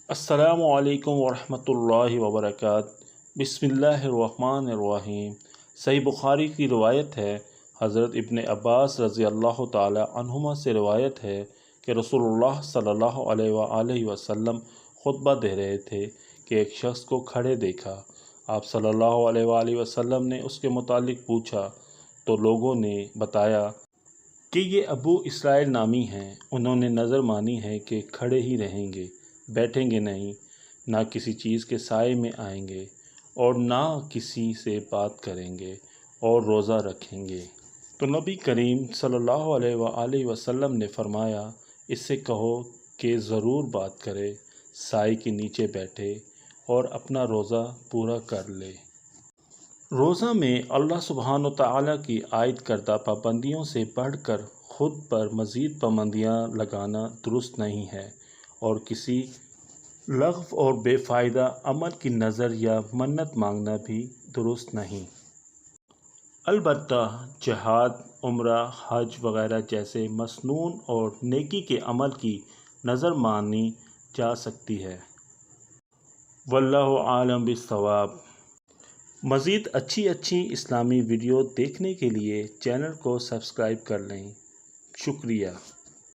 अस्सलामु अलैकुम वरहमतुल्लाहि वबरकातुहू। बिस्मिल्लाहिर्रहमानिर्रहीम। सही बुखारी की रिवायत है, हज़रत इब्न अब्बास रज़ी अल्लाह ताला अन्हुमा से रिवायत है कि रसूलुल्लाह सल्लल्लाहु अलैहि वसल्लम खुतबा दे रहे थे कि एक शख्स को खड़े देखा। आप सल्लल्लाहु अलैहि वसल्लम ने उसके मुतालिक पूछा तो लोगों ने बताया कि ये अबू इसराइल नामी हैं। उन्होंने नज़र मानी है कि खड़े ही रहेंगे, बैठेंगे नहीं, ना किसी चीज़ के साए में आएंगे और ना किसी से बात करेंगे और रोज़ा रखेंगे। तो नबी करीम सल्लल्लाहु अलैहि वसल्लम ने फरमाया, इससे कहो कि ज़रूर बात करे, साए के नीचे बैठे और अपना रोज़ा पूरा कर ले। रोज़ा में अल्लाह सुब्हान व तआला की आयद करदा पाबंदियों से बढ़कर ख़ुद पर मज़ीद पाबंदियाँ लगाना दुरुस्त नहीं है और किसी लग़्व और बेफ़ायदा अमल की नज़र या मन्नत मांगना भी दुरुस्त नहीं। अलबत्ता जिहाद, उम्रा, हज वग़ैरह जैसे मसनून और नेकी के अमल की नज़र मानी जा सकती है। वल्लाहु आलम बिस्सवाब। मज़ीद अच्छी इस्लामी वीडियो देखने के लिए चैनल को सब्सक्राइब कर लें। शुक्रिया।